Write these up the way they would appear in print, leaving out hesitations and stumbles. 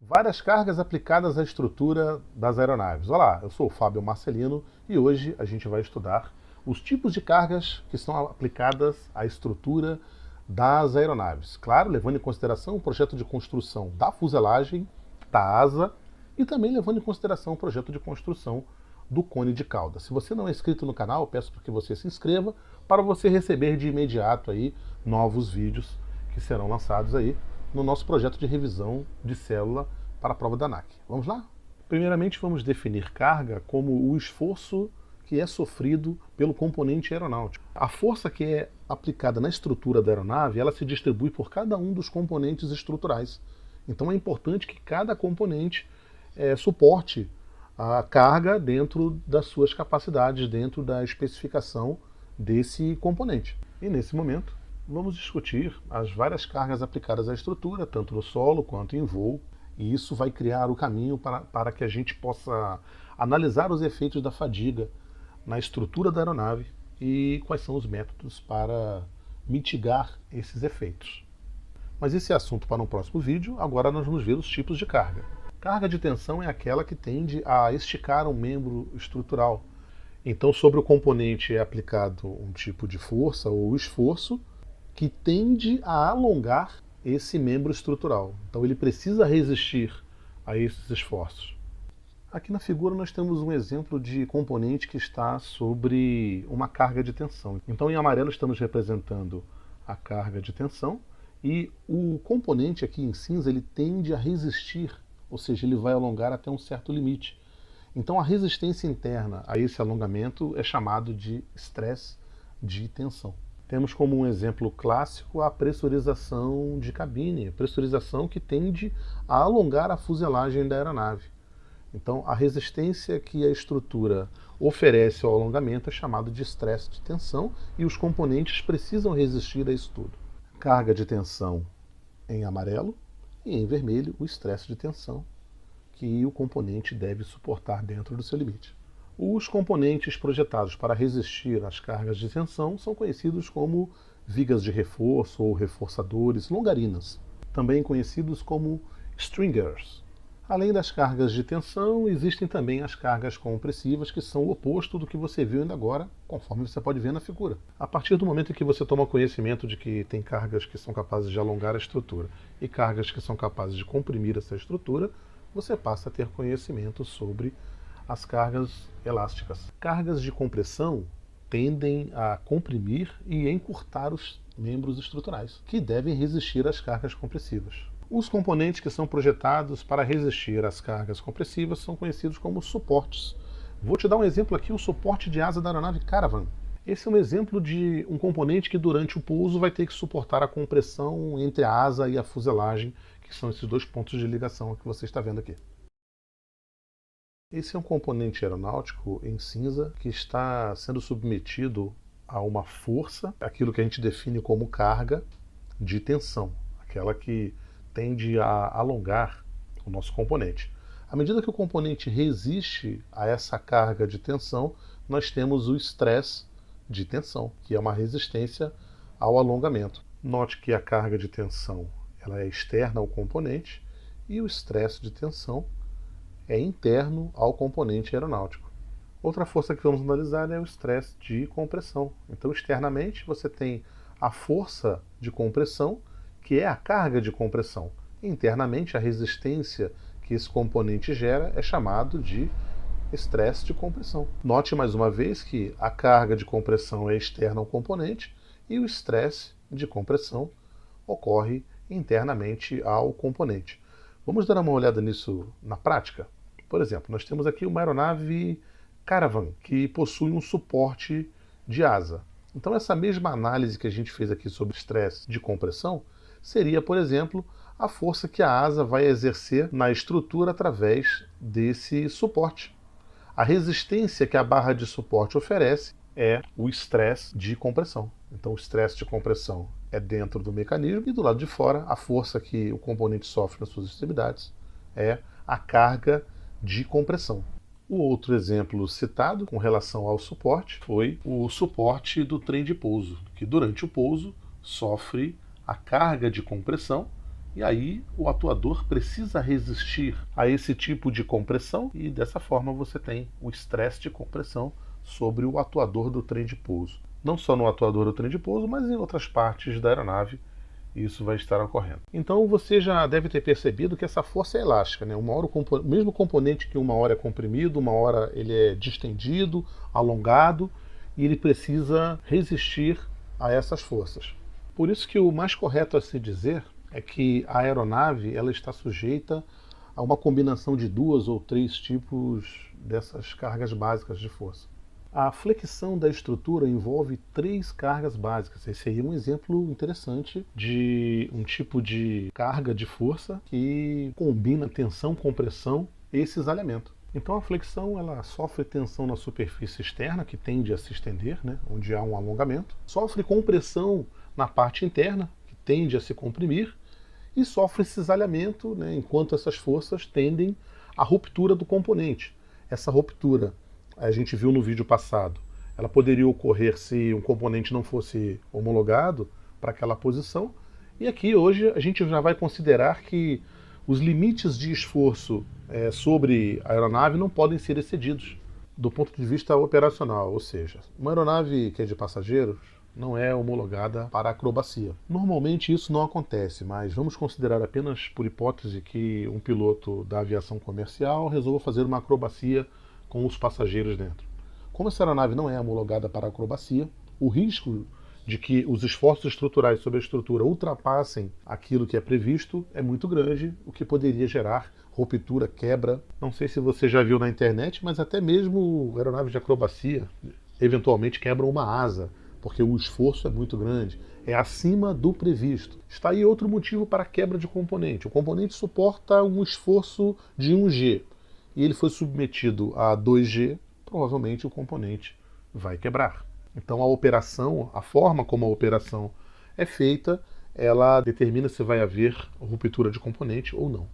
Várias cargas aplicadas à estrutura das aeronaves. Olá, eu sou o Fábio Marcelino e hoje a gente vai estudar os tipos de cargas que são aplicadas à estrutura das aeronaves. Claro, levando em consideração o projeto de construção da fuselagem, da asa e também levando em consideração o projeto de construção do cone de cauda. Se você não é inscrito no canal, eu peço que você se inscreva para você receber de imediato aí novos vídeos que serão lançados aí no nosso projeto de revisão de célula para a prova da ANAC. Vamos lá? Primeiramente, vamos definir carga como o esforço que é sofrido pelo componente aeronáutico. A força que é aplicada na estrutura da aeronave, ela se distribui por cada um dos componentes estruturais. Então é importante que cada componente suporte a carga dentro das suas capacidades, dentro da especificação desse componente. E nesse momento, vamos discutir as várias cargas aplicadas à estrutura, tanto no solo quanto em voo, e isso vai criar o caminho para que a gente possa analisar os efeitos da fadiga na estrutura da aeronave e quais são os métodos para mitigar esses efeitos. Mas esse é assunto para um próximo vídeo. Agora nós vamos ver os tipos de carga. Carga de tensão é aquela que tende a esticar um membro estrutural. Então, sobre o componente é aplicado um tipo de força ou esforço que tende a alongar esse membro estrutural. Então ele precisa resistir a esses esforços. Aqui na figura nós temos um exemplo de componente que está sobre uma carga de tensão. Então em amarelo estamos representando a carga de tensão e o componente aqui em cinza ele tende a resistir, ou seja, ele vai alongar até um certo limite. Então a resistência interna a esse alongamento é chamado de estresse de tensão. Temos como um exemplo clássico a pressurização de cabine, pressurização que tende a alongar a fuselagem da aeronave. Então, a resistência que a estrutura oferece ao alongamento é chamado de estresse de tensão e os componentes precisam resistir a isso tudo. Carga de tensão em amarelo e em vermelho o estresse de tensão que o componente deve suportar dentro do seu limite. Os componentes projetados para resistir às cargas de tensão são conhecidos como vigas de reforço ou reforçadores, longarinas, também conhecidos como stringers. Além das cargas de tensão, existem também as cargas compressivas, que são o oposto do que você viu ainda agora, conforme você pode ver na figura. A partir do momento em que você toma conhecimento de que tem cargas que são capazes de alongar a estrutura e cargas que são capazes de comprimir essa estrutura, você passa a ter conhecimento sobre as cargas elásticas. Cargas de compressão tendem a comprimir e encurtar os membros estruturais, que devem resistir às cargas compressivas. Os componentes que são projetados para resistir às cargas compressivas são conhecidos como suportes. Vou te dar um exemplo aqui, o suporte de asa da aeronave Caravan. Esse é um exemplo de um componente que durante o pouso vai ter que suportar a compressão entre a asa e a fuselagem, que são esses dois pontos de ligação que você está vendo aqui. Esse é um componente aeronáutico em cinza que está sendo submetido a uma força, aquilo que a gente define como carga de tensão, aquela que tende a alongar o nosso componente. À medida que o componente resiste a essa carga de tensão, nós temos o estresse de tensão, que é uma resistência ao alongamento. Note que a carga de tensão ela é externa ao componente e o estresse de tensão é interno ao componente aeronáutico. Outra força que vamos analisar é o estresse de compressão. Então, externamente, você tem a força de compressão, que é a carga de compressão. Internamente, a resistência que esse componente gera é chamado de estresse de compressão. Note mais uma vez que a carga de compressão é externa ao componente e o estresse de compressão ocorre internamente ao componente. Vamos dar uma olhada nisso na prática? Por exemplo, nós temos aqui uma aeronave Caravan, que possui um suporte de asa. Então essa mesma análise que a gente fez aqui sobre estresse de compressão seria, por exemplo, a força que a asa vai exercer na estrutura através desse suporte. A resistência que a barra de suporte oferece é o estresse de compressão. Então o estresse de compressão é dentro do mecanismo e do lado de fora a força que o componente sofre nas suas extremidades é a carga de compressão. O outro exemplo citado com relação ao suporte foi o suporte do trem de pouso, que durante o pouso sofre a carga de compressão E aí o atuador precisa resistir a esse tipo de compressão e dessa forma você tem o estresse de compressão sobre o atuador do trem de pouso. Não só no atuador do trem de pouso, mas em outras partes da aeronave isso vai estar ocorrendo. Então você já deve ter percebido que essa força é elástica, né? Uma hora o mesmo componente que uma hora é comprimido, uma hora ele é distendido, alongado, e ele precisa resistir a essas forças. Por isso que o mais correto a se dizer é que a aeronave ela está sujeita a uma combinação de 2 ou 3 tipos dessas cargas básicas de força. A flexão da estrutura envolve 3 cargas básicas. Esse aí é um exemplo interessante de um tipo de carga de força que combina tensão, compressão e cisalhamento. Então a flexão ela sofre tensão na superfície externa, que tende a se estender, né, onde há um alongamento, sofre compressão na parte interna, que tende a se comprimir, e sofre cisalhamento, né, enquanto essas forças tendem à ruptura do componente. Essa ruptura a gente viu no vídeo passado, ela poderia ocorrer se um componente não fosse homologado para aquela posição, e aqui hoje a gente já vai considerar que os limites de esforço sobre a aeronave não podem ser excedidos do ponto de vista operacional, ou seja, uma aeronave que é de passageiros não é homologada para acrobacia. Normalmente isso não acontece, mas vamos considerar apenas por hipótese que um piloto da aviação comercial resolva fazer uma acrobacia com os passageiros dentro. Como essa aeronave não é homologada para acrobacia, o risco de que os esforços estruturais sobre a estrutura ultrapassem aquilo que é previsto é muito grande, o que poderia gerar ruptura, quebra. Não sei se você já viu na internet, mas até mesmo aeronaves de acrobacia eventualmente quebram uma asa, porque o esforço é muito grande, é acima do previsto. Está aí outro motivo para a quebra de componente. O componente suporta um esforço de 1G, e ele foi submetido a 2G, provavelmente o componente vai quebrar. Então a operação, a forma como a operação é feita, ela determina se vai haver ruptura de componente ou não.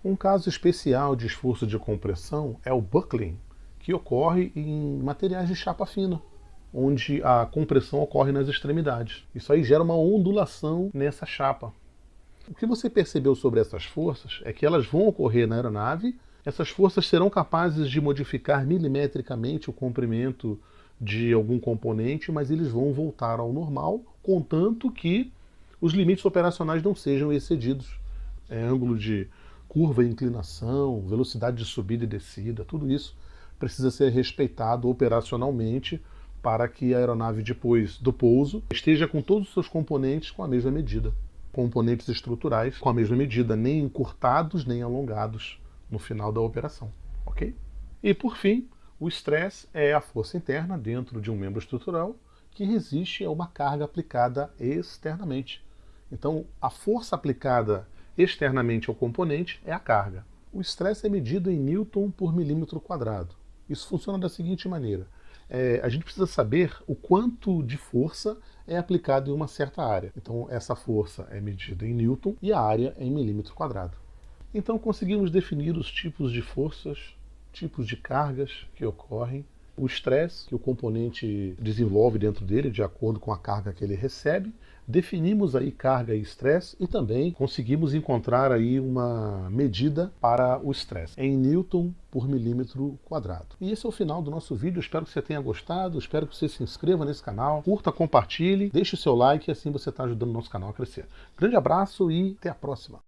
Um caso especial de esforço de compressão é o buckling, que ocorre em materiais de chapa fina, onde a compressão ocorre nas extremidades. Isso aí gera uma ondulação nessa chapa. O que você percebeu sobre essas forças é que elas vão ocorrer na aeronave. Essas forças serão capazes de modificar milimetricamente o comprimento de algum componente, mas eles vão voltar ao normal, contanto que os limites operacionais não sejam excedidos. Ângulo de curva e inclinação, velocidade de subida e descida, tudo isso precisa ser respeitado operacionalmente para que a aeronave, depois do pouso, esteja com todos os seus componentes com a mesma medida. Componentes estruturais com a mesma medida, nem encurtados nem alongados no final da operação, ok? E por fim, o estresse é a força interna dentro de um membro estrutural que resiste a uma carga aplicada externamente. Então, a força aplicada externamente ao componente é a carga. O estresse é medido em Newton por milímetro quadrado. Isso funciona da seguinte maneira. A gente precisa saber o quanto de força é aplicado em uma certa área. Então, essa força é medida em Newton e a área é em milímetro quadrado. Então conseguimos definir os tipos de forças, tipos de cargas que ocorrem, o estresse que o componente desenvolve dentro dele de acordo com a carga que ele recebe, definimos aí carga e estresse e também conseguimos encontrar aí uma medida para o estresse em Newton por milímetro quadrado. E esse é o final do nosso vídeo, espero que você tenha gostado, espero que você se inscreva nesse canal, curta, compartilhe, deixe o seu like e assim você está ajudando o nosso canal a crescer. Grande abraço e até a próxima!